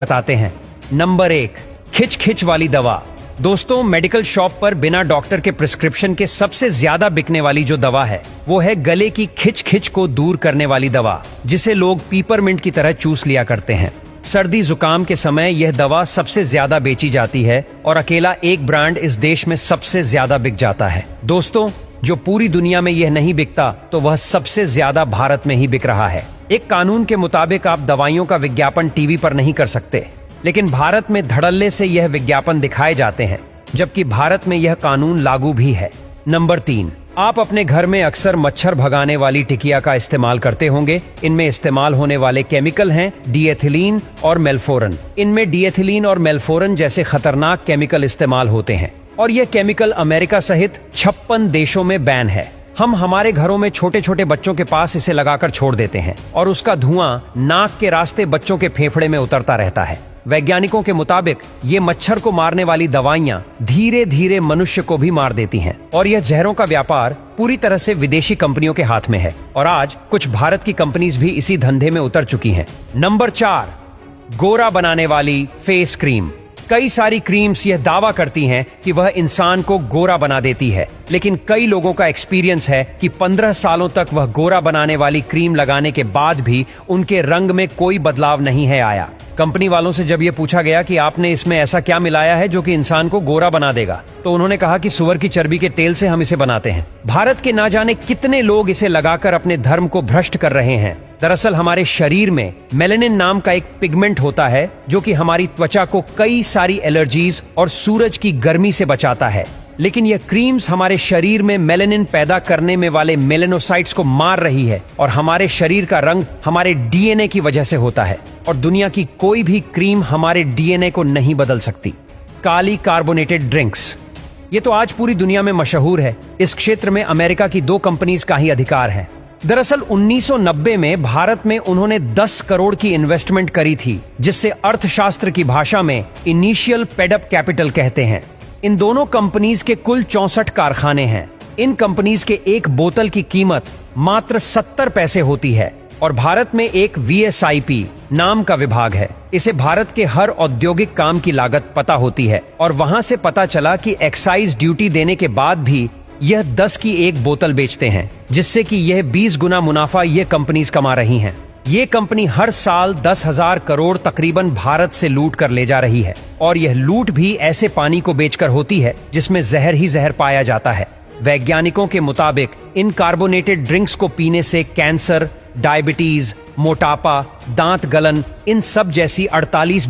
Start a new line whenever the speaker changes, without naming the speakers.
बताते हैं। नंबर 1, खिच खिच वाली दवा। दोस्तों, मेडिकल शॉप पर बिना डॉक्टर के प्रिस्क्रिप्शन के सबसे ज्यादा बिकने वाली जो दवा है वो है गले की खिच खिच को दूर करने वाली दवा, जिसे लोग पीपरमिंट की तरह चूस लिया करते हैं। सर्दी जुकाम के समय यह दवा सबसे ज्यादा बेची जाती है और अकेला एक ब्रांड इस देश में सबसे ज्यादा बिक जाता है। दोस्तों, जो पूरी दुनिया में यह नहीं बिकता तो वह सबसे ज्यादा भारत में ही बिक रहा है। एक कानून के मुताबिक आप दवाइयों का विज्ञापन टीवी पर नहीं कर सकते, लेकिन भारत में धड़ल्ले से यह विज्ञापन दिखाए जाते हैं, जबकि भारत में यह कानून लागू भी है। नंबर 3, आप अपने घर में अक्सर मच्छर भगाने वाली टिकिया का इस्तेमाल करते होंगे। इनमें इस्तेमाल होने वाले केमिकल हैं डिएथिलीन और मेल्फोरन। इनमें डिएथिलीन और मेल्फोरन जैसे खतरनाक केमिकल इस्तेमाल होते हैं और यह केमिकल अमेरिका सहित 56 देशों में बैन है। हम हमारे घरों में छोटे छोटे बच्चों के पास इसे लगाकर छोड़ देते हैं और उसका धुआं नाक के रास्ते बच्चों के फेफड़े में उतरता रहता है। वैज्ञानिकों के मुताबिक ये मच्छर को मारने वाली दवाइयां धीरे धीरे मनुष्य को भी मार देती हैं और यह जहरों का व्यापार पूरी तरह से विदेशी कंपनियों के हाथ में है और आज कुछ भारत की कंपनीज भी इसी धंधे में उतर चुकी हैं। नंबर 4, गोरा बनाने वाली फेस क्रीम। कई सारी क्रीम्स यह दावा करती हैं कि वह इंसान को गोरा बना देती है, लेकिन कई लोगों का एक्सपीरियंस है कि 15 सालों तक वह गोरा बनाने वाली क्रीम लगाने के बाद भी उनके रंग में कोई बदलाव नहीं है आया। कंपनी वालों से जब यह पूछा गया कि आपने इसमें ऐसा क्या मिलाया है जो कि इंसान को गोरा बना देगा, तो उन्होंने कहा कि सुअर की चर्बी के तेल से हम इसे बनाते हैं। भारत के ना जाने कितने लोग इसे लगाकर अपने धर्म को भ्रष्ट कर रहे हैं। दरअसल हमारे शरीर में मेलानिन नाम का एक पिगमेंट होता है जो कि हमारी त्वचा को कई सारी एलर्जीज और सूरज की गर्मी से बचाता है, लेकिन यह क्रीम्स हमारे शरीर में मेलानिन पैदा करने में वाले मेलेनोसाइट्स को मार रही है और हमारे शरीर का रंग हमारे डीएनए की वजह से होता है और दुनिया की कोई भी क्रीम हमारे डीएनए को नहीं बदल सकती। काली कार्बोनेटेड ड्रिंक्स, ये तो आज पूरी दुनिया में मशहूर है। इस क्षेत्र में अमेरिका की 2 कंपनीज का ही अधिकार है। दरअसल 1990 में भारत में उन्होंने 10 करोड़ की इन्वेस्टमेंट करी थी, जिससे अर्थशास्त्र की भाषा में इनिशियल पेडअप कैपिटल कहते हैं। इन दोनों कंपनीज के कुल 64 कारखाने हैं। इन कंपनीज के एक बोतल की कीमत मात्र 70 पैसे होती है और भारत में एक VSIP नाम का विभाग है। इसे भारत के हर औद्योगिक काम की लागत पता होती है और वहां से पता चला कि एक्साइज ड्यूटी देने के बाद भी यह 10 की एक बोतल बेचते हैं, जिससे कि यह 20 गुना मुनाफा ये कंपनीज कमा रही हैं। ये कंपनी हर साल 10,000 करोड़ तकरीबन भारत से लूट कर ले जा रही है और यह लूट भी ऐसे पानी को बेचकर होती है जिसमें जहर ही जहर पाया जाता है। वैज्ञानिकों के मुताबिक इन कार्बोनेटेड ड्रिंक्स को पीने से कैंसर, डायबिटीज, मोटापा, दांत गलन, इन सब जैसी 48